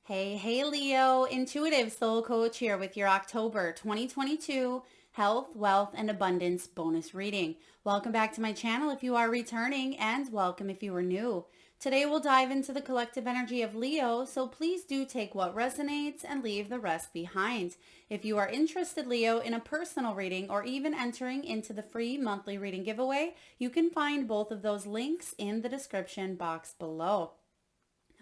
Hey, Leo, intuitive soul coach here with your October 2022 health, wealth, and abundance bonus reading. Welcome back to my channel if you are returning, and welcome if you are new. Today we'll dive into the collective energy of Leo, so please do take what resonates and leave the rest behind. If you are interested, Leo, in a personal reading or even entering into the free monthly reading giveaway, you can find both of those links in the description box below.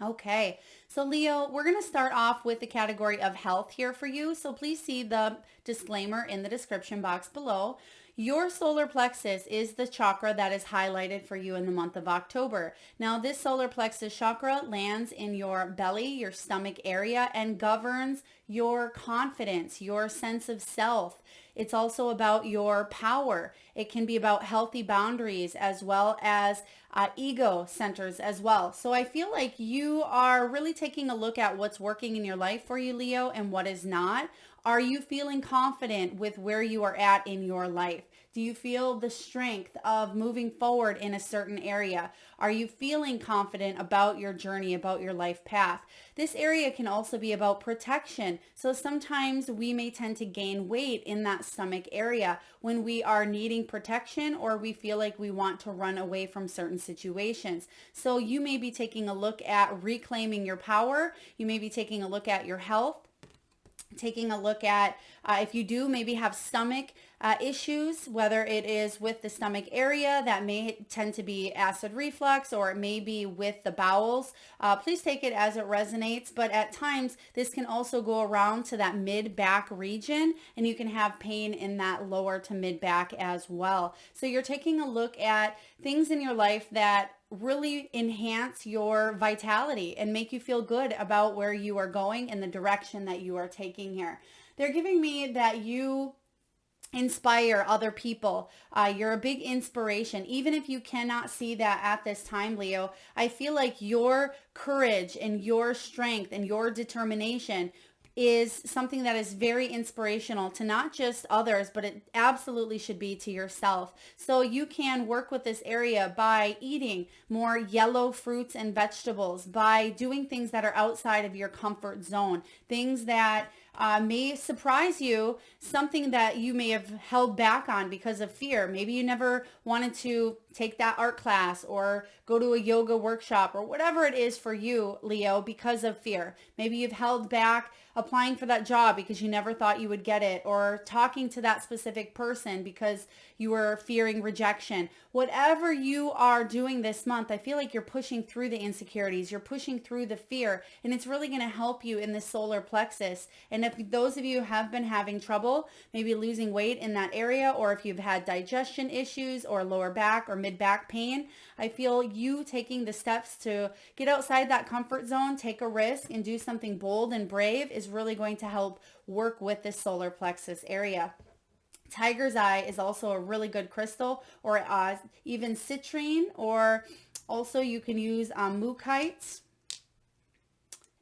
Okay, so Leo, we're going to start off with the category of health here for you. So please see the disclaimer in the description box below. Your solar plexus is the chakra that is highlighted for you in the month of October. Now, this solar plexus chakra lands in your belly, your stomach area, and governs your confidence, your sense of self. It's also about your power. It can be about healthy boundaries as well as ego centers as well. So I feel like you are really taking a look at what's working in your life for you, Leo, and what is not. Are you feeling confident with where you are at in your life? Do you feel the strength of moving forward in a certain area? Are you feeling confident about your journey, about your life path? This area can also be about protection. So sometimes we may tend to gain weight in that stomach area when we are needing protection or we feel like we want to run away from certain situations. So you may be taking a look at reclaiming your power. You may be taking a look at your health, taking a look at if you do maybe have stomach issues, whether it is with the stomach area that may tend to be acid reflux or it may be with the bowels. Please take it as it resonates, but at times this can also go around to that mid-back region and you can have pain in that lower to mid-back as well. So you're taking a look at things in your life that really enhance your vitality and make you feel good about where you are going and the direction that you are taking here. They're giving me that you inspire other people. You're a big inspiration. Even if you cannot see that at this time, Leo, I feel like your courage and your strength and your determination is something that is very inspirational to not just others, but it absolutely should be to yourself. So you can work with this area by eating more yellow fruits and vegetables, by doing things that are outside of your comfort zone, things that may surprise you, something that you may have held back on because of fear. Maybe you never wanted to take that art class or go to a yoga workshop or whatever it is for you, Leo, because of fear. Maybe you've held back applying for that job because you never thought you would get it, or talking to that specific person because you were fearing rejection. Whatever you are doing this month, I feel like you're pushing through the insecurities, you're pushing through the fear, and it's really going to help you in the solar plexus. And if those of you have been having trouble, maybe losing weight in that area, or if you've had digestion issues or lower back or mid-back pain, I feel you taking the steps to get outside that comfort zone, take a risk, and do something bold and brave is really going to help work with this solar plexus area. Tiger's eye is also a really good crystal, or even citrine, or also you can use mookites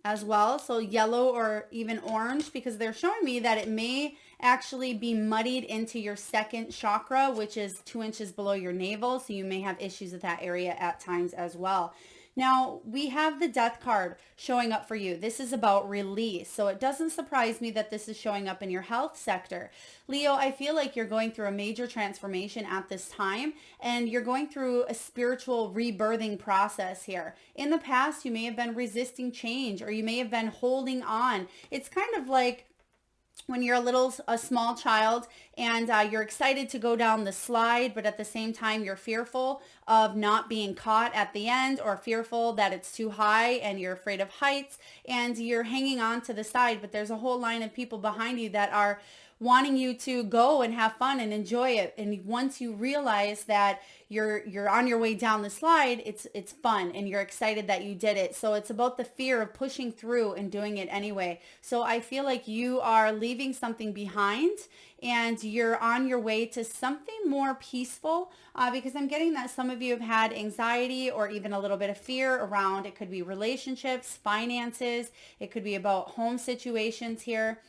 as well. So yellow or even orange, because they're showing me that it may actually be muddied into your second chakra, which is 2 inches below your navel. So you may have issues with that area at times as well. Now, we have the death card showing up for you. This is about release. So it doesn't surprise me that this is showing up in your health sector. Leo, I feel like you're going through a major transformation at this time, and you're going through a spiritual rebirthing process here. In the past, you may have been resisting change, or you may have been holding on. It's kind of like when you're a small child and you're excited to go down the slide, but at the same time you're fearful of not being caught at the end, or fearful that it's too high and you're afraid of heights and you're hanging on to the side, but there's a whole line of people behind you that are wanting you to go and have fun and enjoy it. And once you realize that you're on your way down the slide, it's fun and you're excited that you did it. So it's about the fear of pushing through and doing it anyway. So I feel like you are leaving something behind and you're on your way to something more peaceful, because I'm getting that some of you have had anxiety or even a little bit of fear around, it could be relationships, finances, it could be about home situations here,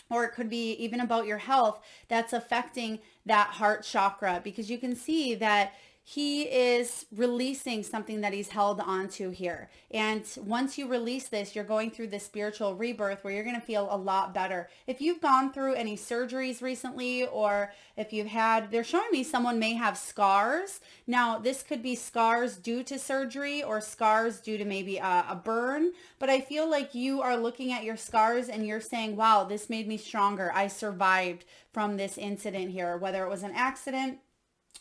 or it could be even about your health that's affecting that heart chakra, because you can see that he is releasing something that he's held onto here. And once you release this, you're going through this spiritual rebirth where you're going to feel a lot better. If you've gone through any surgeries recently, or if you've had, they're showing me someone may have scars. Now, this could be scars due to surgery or scars due to maybe a burn. But I feel like you are looking at your scars and you're saying, wow, this made me stronger. I survived from this incident here, whether it was an accident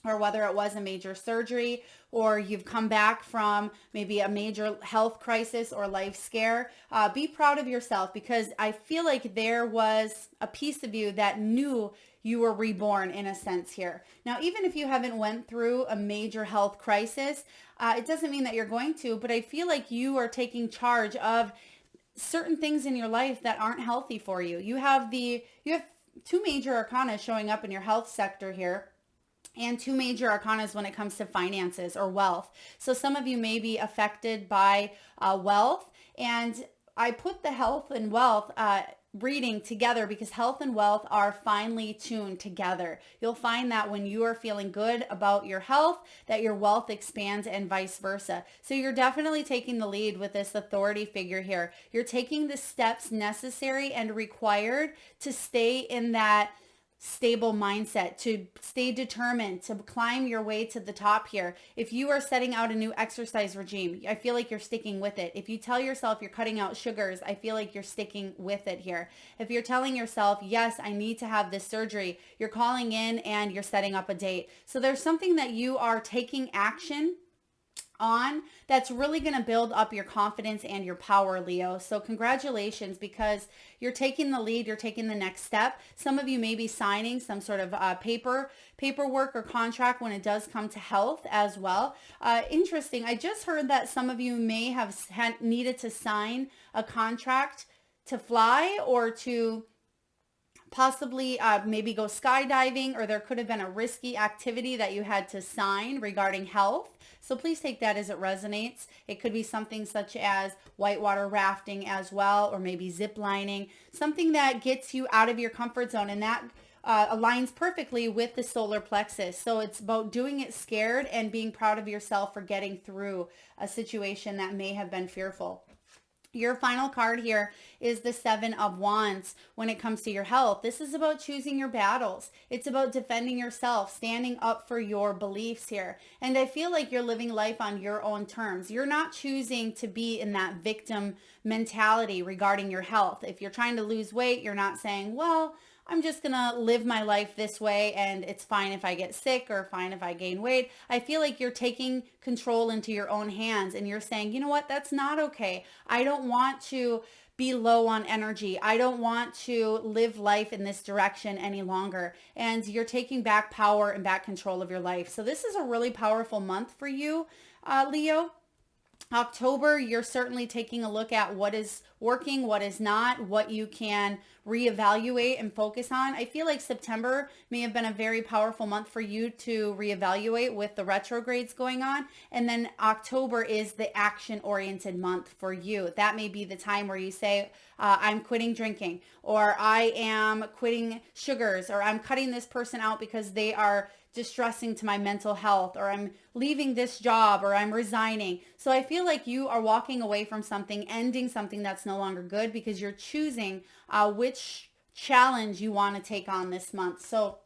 or whether it was a major surgery, or you've come back from maybe a major health crisis or life scare. Be proud of yourself, because I feel like there was a piece of you that knew you were reborn in a sense here. Now, even if you haven't went through a major health crisis, it doesn't mean that you're going to, but I feel like you are taking charge of certain things in your life that aren't healthy for you. You have two major arcana showing up in your health sector here, and two major arcanas when it comes to finances or wealth. So some of you may be affected by wealth, and I put the health and wealth reading together because health and wealth are finely tuned together. You'll find that when you are feeling good about your health, that your wealth expands, and vice versa. So you're definitely taking the lead with this authority figure here. You're taking the steps necessary and required to stay in that stable mindset, to stay determined, to climb your way to the top here. If you are setting out a new exercise regime, I feel like you're sticking with it. If you tell yourself you're cutting out sugars, I feel like you're sticking with it here. If you're telling yourself, yes, I need to have this surgery, you're calling in and you're setting up a date. So there's something that you are taking action on that's really going to build up your confidence and your power, Leo. So congratulations, because you're taking the lead, you're taking the next step. Some of you may be signing some sort of paperwork or contract when it does come to health as well. Interesting. I just heard that some of you may have needed to sign a contract to fly, or to possibly maybe go skydiving, or there could have been a risky activity that you had to sign regarding health. So please take that as it resonates. It could be something such as whitewater rafting as well, or maybe zip lining, something that gets you out of your comfort zone, and that aligns perfectly with the solar plexus. So it's about doing it scared and being proud of yourself for getting through a situation that may have been fearful. Your final card here is the Seven of Wands. When it comes to your health, this is about choosing your battles. It's about defending yourself, standing up for your beliefs here. And I feel like you're living life on your own terms. You're not choosing to be in that victim mentality regarding your health. If you're trying to lose weight, you're not saying, well, I'm just going to live my life this way and it's fine if I get sick or fine if I gain weight. I feel like you're taking control into your own hands and you're saying, you know what, that's not okay. I don't want to be low on energy. I don't want to live life in this direction any longer. And you're taking back power and back control of your life. So this is a really powerful month for you, Leo. October, you're certainly taking a look at what is working, what is not, what you can reevaluate and focus on. I feel like September may have been a very powerful month for you to reevaluate with the retrogrades going on. And then October is the action-oriented month for you. That may be the time where you say, I'm quitting drinking, or I am quitting sugars, or I'm cutting this person out because they are distressing to my mental health, or I'm leaving this job, or I'm resigning. So I feel like you are walking away from something, ending something that's no longer good, because you're choosing which challenge you want to take on this month. So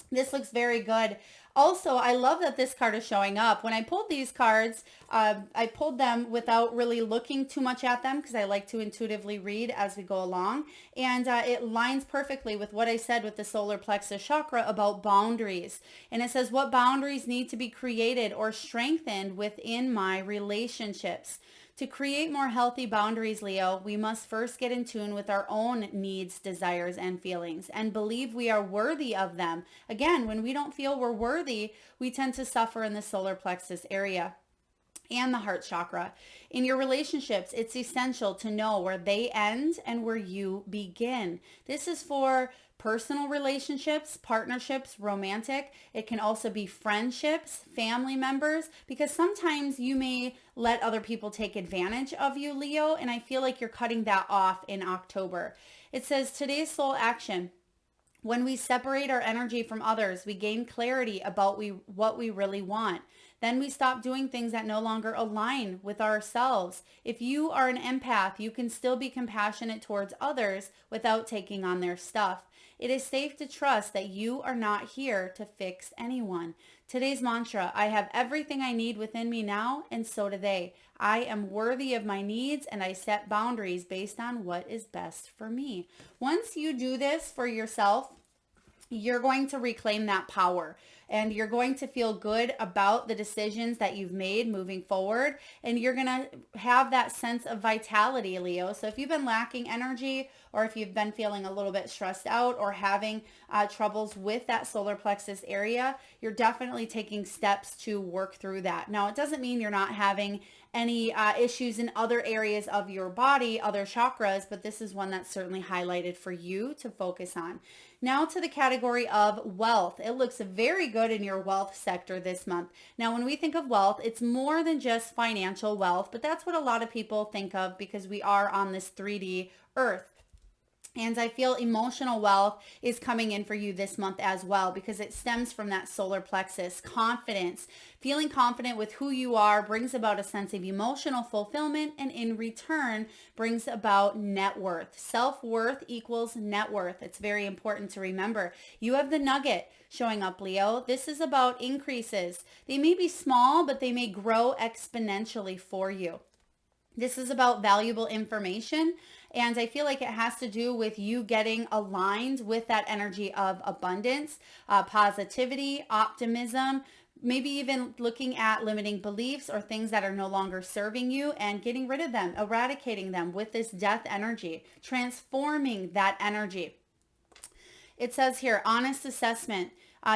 this looks very good. Also, I love that this card is showing up. When I pulled these cards, I pulled them without really looking too much at them because I like to intuitively read as we go along. And it lines perfectly with what I said with the solar plexus chakra about boundaries. And it says, what boundaries need to be created or strengthened within my relationships? To create more healthy boundaries, Leo, we must first get in tune with our own needs, desires, and feelings and believe we are worthy of them. Again, when we don't feel we're worthy, we tend to suffer in the solar plexus area and the heart chakra. In your relationships, it's essential to know where they end and where you begin. This is for personal relationships, partnerships, romantic. It can also be friendships, family members, because sometimes you may let other people take advantage of you, Leo, and I feel like you're cutting that off in October. It says today's soul action. When we separate our energy from others, we gain clarity about what we really want. Then we stop doing things that no longer align with ourselves. If you are an empath, you can still be compassionate towards others without taking on their stuff. It is safe to trust that you are not here to fix anyone. Today's mantra: I have everything I need within me now, and so do they. I am worthy of my needs, and I set boundaries based on what is best for me. Once you do this for yourself, you're going to reclaim that power, and you're going to feel good about the decisions that you've made moving forward, and you're going to have that sense of vitality, Leo. So if you've been lacking energy, or if you've been feeling a little bit stressed out or having troubles with that solar plexus area, you're definitely taking steps to work through that. Now, it doesn't mean you're not having any issues in other areas of your body, other chakras, but this is one that's certainly highlighted for you to focus on. Now to the category of wealth. It looks very good in your wealth sector this month. Now, when we think of wealth, it's more than just financial wealth, but that's what a lot of people think of because we are on this 3D earth. And I feel emotional wealth is coming in for you this month as well, because it stems from that solar plexus. Confidence, feeling confident with who you are brings about a sense of emotional fulfillment, and in return brings about net worth. Self-worth equals net worth. It's very important to remember. You have the nugget showing up, Leo. This is about increases. They may be small, but they may grow exponentially for you. This is about valuable information, and I feel like it has to do with you getting aligned with that energy of abundance, positivity, optimism, maybe even looking at limiting beliefs or things that are no longer serving you and getting rid of them, eradicating them with this death energy, transforming that energy. It says here, honest assessment.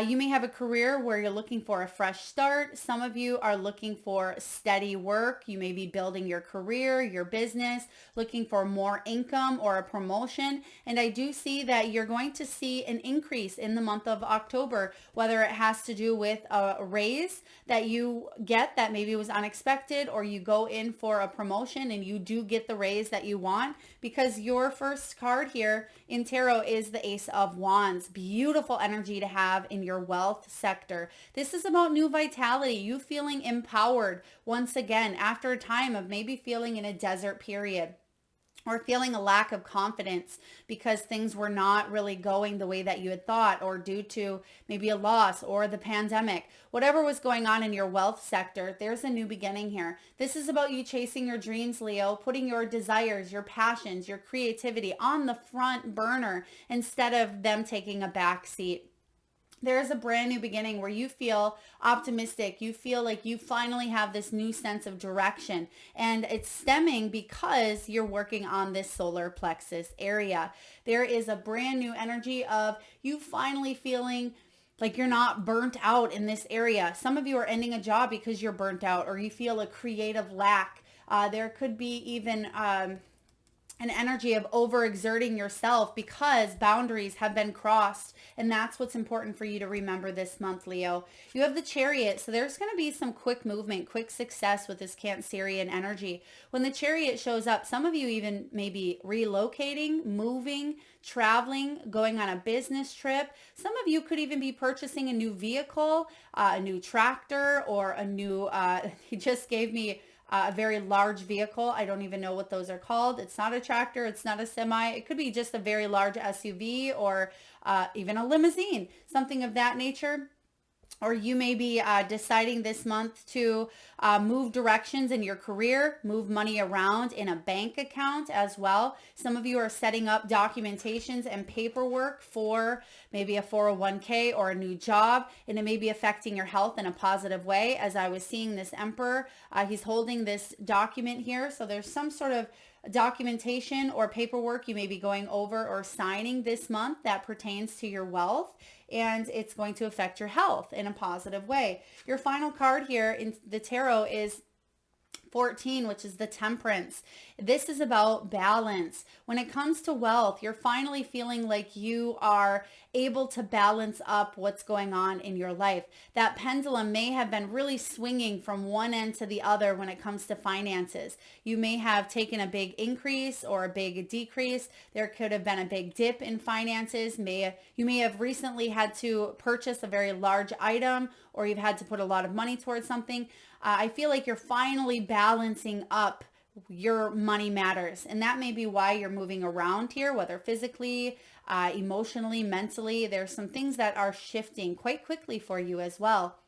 You may have a career where you're looking for a fresh start. Some of you are looking for steady work. You may be building your career, your business, looking for more income or a promotion. And I do see that you're going to see an increase in the month of October, whether it has to do with a raise that you get that maybe was unexpected, or you go in for a promotion and you do get the raise that you want, because your first card here in tarot is the Ace of Wands. Beautiful energy to have in your wealth sector. This is about new vitality, you feeling empowered once again after a time of maybe feeling in a desert period, or feeling a lack of confidence because things were not really going the way that you had thought, or due to maybe a loss or the pandemic. Whatever was going on in your wealth sector, there's a new beginning here. This is about you chasing your dreams, Leo, putting your desires, your passions, your creativity on the front burner instead of them taking a back seat. There is a brand new beginning where you feel optimistic. You feel like you finally have this new sense of direction, and it's stemming because you're working on this solar plexus area. There is a brand new energy of you finally feeling like you're not burnt out in this area. Some of you are ending a job because you're burnt out, or you feel a creative lack. There could be even an energy of overexerting yourself because boundaries have been crossed. And that's what's important for you to remember this month, Leo. You have the Chariot. So there's going to be some quick movement, quick success with this Cancerian energy. When the Chariot shows up, some of you even maybe relocating, moving, traveling, going on a business trip. Some of you could even be purchasing a new vehicle, a new tractor, or a new, he just gave me a very large vehicle. I don't even know what those are called. It's not a tractor. It's not a semi. It could be just a very large SUV, or even a limousine, something of that nature. Or you may be deciding this month to move directions in your career, move money around in a bank account as well. Some of you are setting up documentations and paperwork for maybe a 401k or a new job, and it may be affecting your health in a positive way. As I was seeing this Emperor, he's holding this document here. So there's some sort of documentation or paperwork you may be going over or signing this month that pertains to your wealth, and it's going to affect your health in a positive way. Your final card here in the tarot is 14, which is the Temperance. This is about balance. When it comes to wealth, you're finally feeling like you are able to balance up what's going on in your life. That pendulum may have been really swinging from one end to the other when it comes to finances. You may have taken a big increase or a big decrease. There could have been a big dip in finances. You may have recently had to purchase a very large item, or you've had to put a lot of money towards something. I feel like you're finally balancing up your money matters. And that may be why you're moving around here, whether physically, emotionally, mentally. There's some things that are shifting quite quickly for you as well.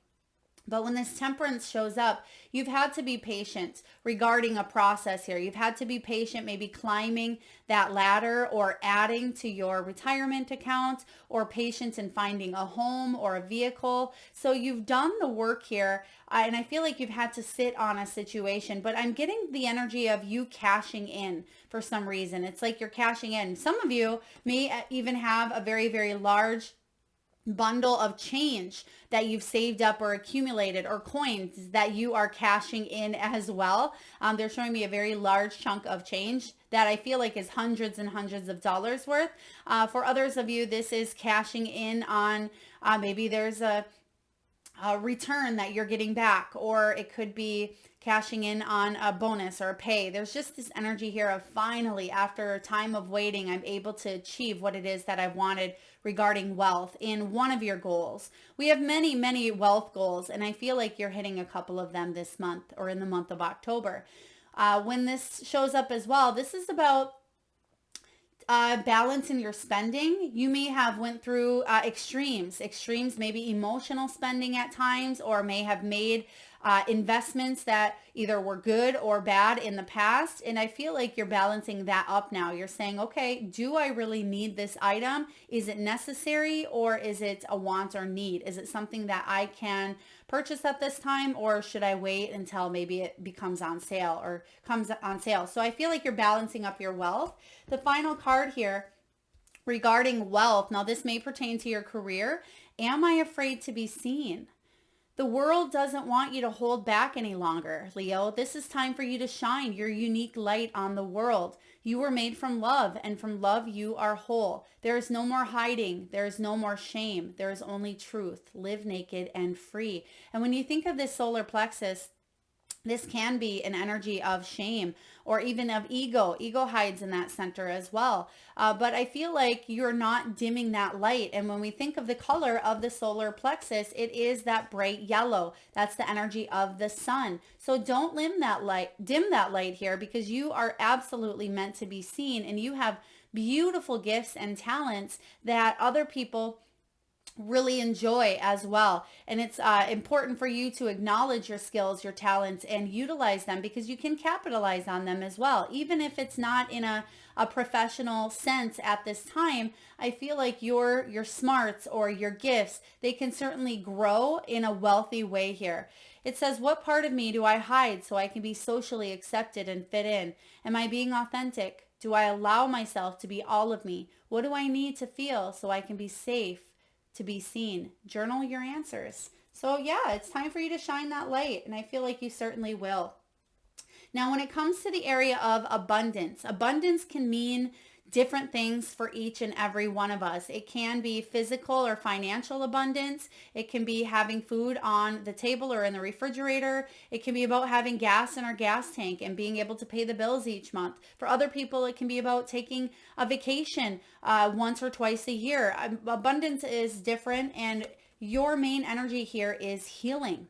But when this temperance shows up, you've had to be patient regarding a process here. You've had to be patient, maybe climbing that ladder or adding to your retirement account, or patient in finding a home or a vehicle. So you've done the work here. And I feel like you've had to sit on a situation, but I'm getting the energy of you cashing in for some reason. It's like you're cashing in. Some of you may even have a very, very large bundle of change that you've saved up or accumulated, or coins that you are cashing in as well. They're showing me a very large chunk of change that I feel like is hundreds and hundreds of dollars worth. For others of you, this is cashing in on maybe there's a return that you're getting back, or it could be cashing in on a bonus or a pay. There's just this energy here of finally, after a time of waiting, I'm able to achieve what it is that I wanted regarding wealth in one of your goals. We have many, many wealth goals, and I feel like you're hitting a couple of them this month or in the month of October. When this shows up as well, this is about balance in your spending. You may have went through extremes, maybe emotional spending at times, or may have made investments that either were good or bad in the past. And I feel like you're balancing that up now. You're saying, okay, do I really need this item? Is it necessary, or is it a want or need? Is it something that I can purchase at this time, or should I wait until maybe it becomes on sale or comes on sale? So I feel like you're balancing up your wealth. The final card here regarding wealth. Now this may pertain to your career. Am I afraid to be seen? The world doesn't want you to hold back any longer, Leo. This is time for you to shine your unique light on the world. You were made from love, and from love you are whole. There is no more hiding. There is no more shame. There is only truth. Live naked and free. And when you think of this solar plexus, this can be an energy of shame or even of ego. Ego hides in that center as well. But I feel like you're not dimming that light. And when we think of the color of the solar plexus, it is that bright yellow. That's the energy of the sun. So don't dim that light here, because you are absolutely meant to be seen, and you have beautiful gifts and talents that other people really enjoy as well. And it's important for you to acknowledge your skills, your talents, and utilize them, because you can capitalize on them as well. Even if it's not in a professional sense at this time, I feel like your smarts or your gifts, they can certainly grow in a wealthy way here. It says, what part of me do I hide so I can be socially accepted and fit in? Am I being authentic? Do I allow myself to be all of me? What do I need to feel so I can be safe to be seen? Journal your answers. So yeah, it's time for you to shine that light, and I feel like you certainly will. Now, when it comes to the area of abundance, abundance can mean different things for each and every one of us. It can be physical or financial abundance. It can be having food on the table or in the refrigerator. It can be about having gas in our gas tank and being able to pay the bills each month. For other people, it can be about taking a vacation once or twice a year. Abundance is different, and your main energy here is healing.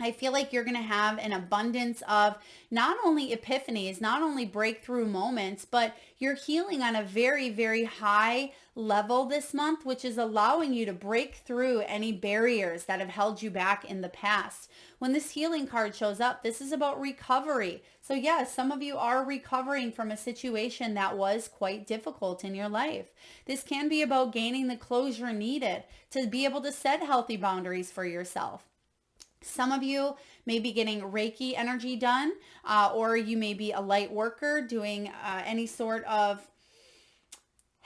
I feel like you're going to have an abundance of not only epiphanies, not only breakthrough moments, but you're healing on a very, very high level this month, which is allowing you to break through any barriers that have held you back in the past. When this healing card shows up, this is about recovery. So yes, some of you are recovering from a situation that was quite difficult in your life. This can be about gaining the closure needed to be able to set healthy boundaries for yourself. Some of you may be getting Reiki energy done, or you may be a light worker doing any sort of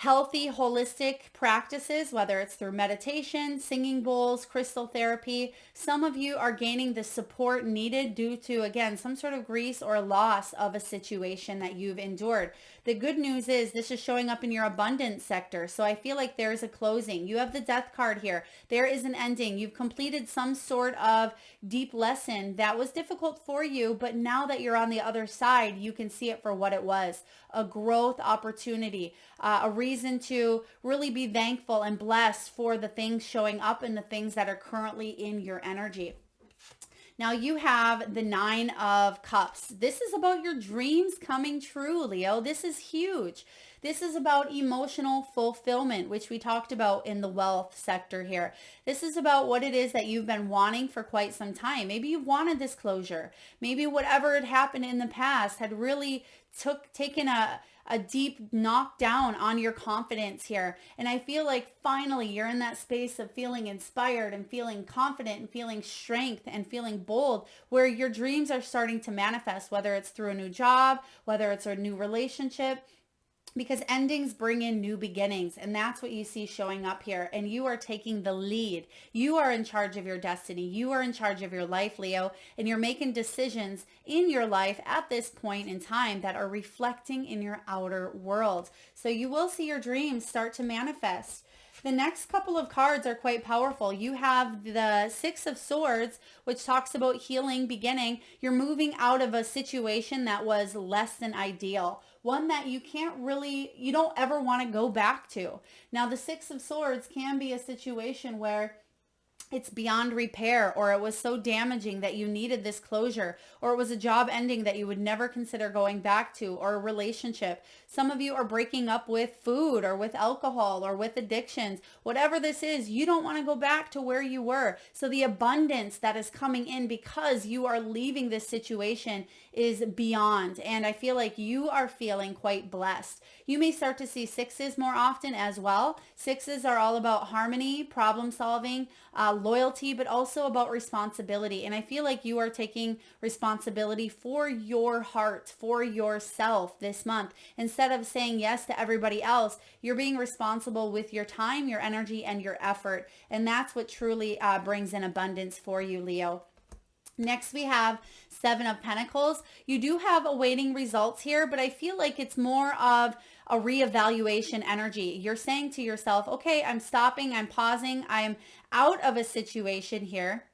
healthy, holistic practices, whether it's through meditation, singing bowls, crystal therapy. Some of you are gaining the support needed due to, again, some sort of grief or loss of a situation that you've endured. The good news is this is showing up in your abundance sector. So I feel like there's a closing. You have the death card here. There is an ending. You've completed some sort of deep lesson that was difficult for you, but now that you're on the other side, you can see it for what it was, a growth opportunity, a reason to really be thankful and blessed for the things showing up and the things that are currently in your energy. Now you have the 9 of Cups. This is about your dreams coming true, Leo. This is huge. This is about emotional fulfillment, which we talked about in the wealth sector here. This is about what it is that you've been wanting for quite some time. Maybe you wanted this closure. Maybe whatever had happened in the past had really taken a deep knockdown on your confidence here. And I feel like finally you're in that space of feeling inspired and feeling confident and feeling strength and feeling bold, where your dreams are starting to manifest, whether it's through a new job, whether it's a new relationship, because endings bring in new beginnings, and that's what you see showing up here. And you are taking the lead. You are in charge of your destiny. You are in charge of your life, Leo, and you're making decisions in your life at this point in time that are reflecting in your outer world. So you will see your dreams start to manifest. The next couple of cards are quite powerful. You have the 6 of Swords, which talks about healing beginning. You're moving out of a situation that was less than ideal, one that you don't ever want to go back to. Now, the 6 of Swords can be a situation where it's beyond repair, or it was so damaging that you needed this closure, or it was a job ending that you would never consider going back to, or a relationship. Some of you are breaking up with food or with alcohol or with addictions. Whatever this is, you don't want to go back to where you were. So the abundance that is coming in because you are leaving this situation is beyond. And I feel like you are feeling quite blessed. You may start to see 6s more often as well. 6s are all about harmony, problem solving, loyalty, but also about responsibility. And I feel like you are taking responsibility for your heart, for yourself this month. Instead of saying yes to everybody else, you're being responsible with your time, your energy, and your effort. And that's what truly brings in abundance for you, Leo. Next, we have 7 of Pentacles. You do have awaiting results here, but I feel like it's more of a reevaluation energy. You're saying to yourself, okay, I'm stopping, I'm pausing, I'm out of a situation here,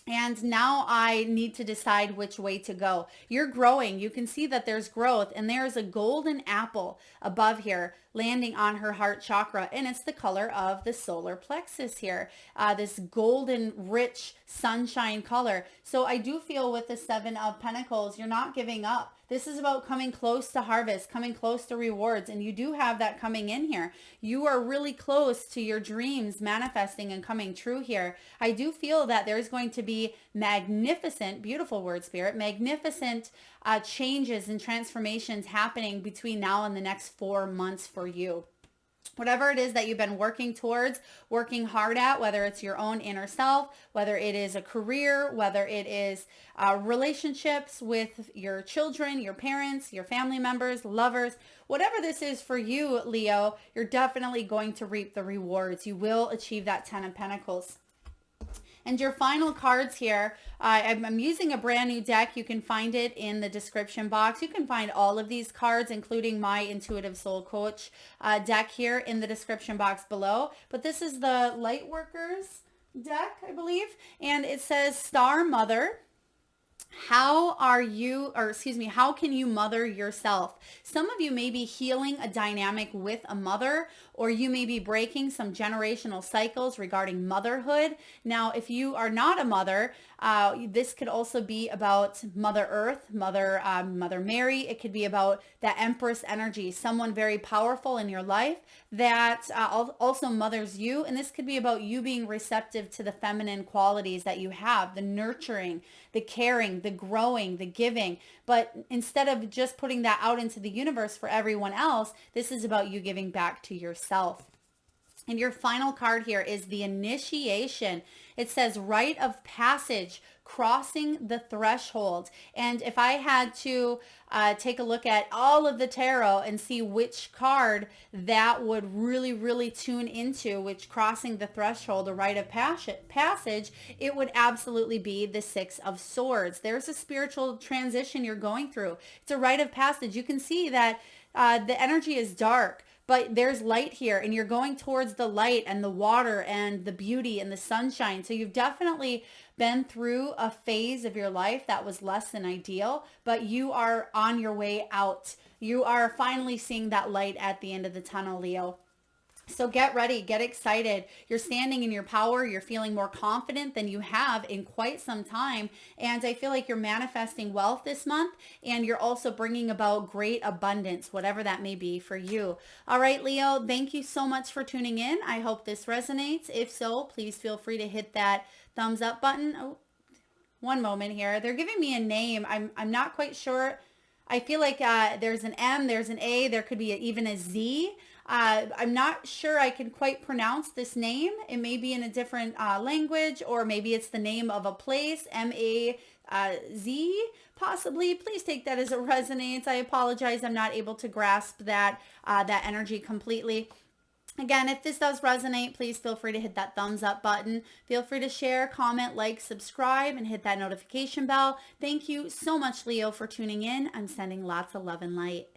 and now I need to decide which way to go. You're growing. You can see that there's growth, and there's a golden apple above here landing on her heart chakra, and it's the color of the solar plexus here, this golden rich sunshine color. So I do feel with the 7 of Pentacles, you're not giving up. This is about coming close to harvest, coming close to rewards, and you do have that coming in here. You are really close to your dreams manifesting and coming true here. I do feel that there's going to be magnificent, beautiful word spirit, magnificent changes and transformations happening between now and the next 4 months for you. Whatever it is that you've been working towards, working hard at, whether it's your own inner self, whether it is a career, whether it is relationships with your children, your parents, your family members, lovers, whatever this is for you, Leo, you're definitely going to reap the rewards. You will achieve that 10 of Pentacles. And your final cards here, I'm using a brand new deck. You can find it in the description box. You can find all of these cards, including my Intuitive Soul Coach deck here in the description box below. But this is the Lightworkers deck, I believe. And it says, Star Mother, how can you mother yourself? Some of you may be healing a dynamic with a mother, or you may be breaking some generational cycles regarding motherhood. Now, if you are not a mother, this could also be about Mother Earth, Mother Mary. It could be about that Empress energy, someone very powerful in your life that also mothers you. And this could be about you being receptive to the feminine qualities that you have, the nurturing, the caring, the growing, the giving. But instead of just putting that out into the universe for everyone else, this is about you giving back to yourself. And your final card here is the initiation. It says rite of passage, crossing the threshold. And if I had to take a look at all of the tarot and see which card that would really, really tune into, which crossing the threshold, a rite of passage, it would absolutely be the Six of Swords. There's a spiritual transition you're going through. It's a rite of passage. You can see that the energy is dark, but there's light here, and you're going towards the light and the water and the beauty and the sunshine. So you've definitely been through a phase of your life that was less than ideal, but you are on your way out. You are finally seeing that light at the end of the tunnel, Leo. So get ready, get excited. You're standing in your power. You're feeling more confident than you have in quite some time. And I feel like you're manifesting wealth this month, and you're also bringing about great abundance, whatever that may be for you. All right, Leo, thank you so much for tuning in. I hope this resonates. If so, please feel free to hit that thumbs up button. Oh, one moment here. They're giving me a name. I'm not quite sure. I feel like there's an M, there's an A, there could be even a Z. I'm not sure I can quite pronounce this name. It may be in a different language, or maybe it's the name of a place, M-A-Z, possibly. Please take that as it resonates. I apologize. I'm not able to grasp that energy completely. Again, if this does resonate, please feel free to hit that thumbs up button. Feel free to share, comment, like, subscribe, and hit that notification bell. Thank you so much, Leo, for tuning in. I'm sending lots of love and light.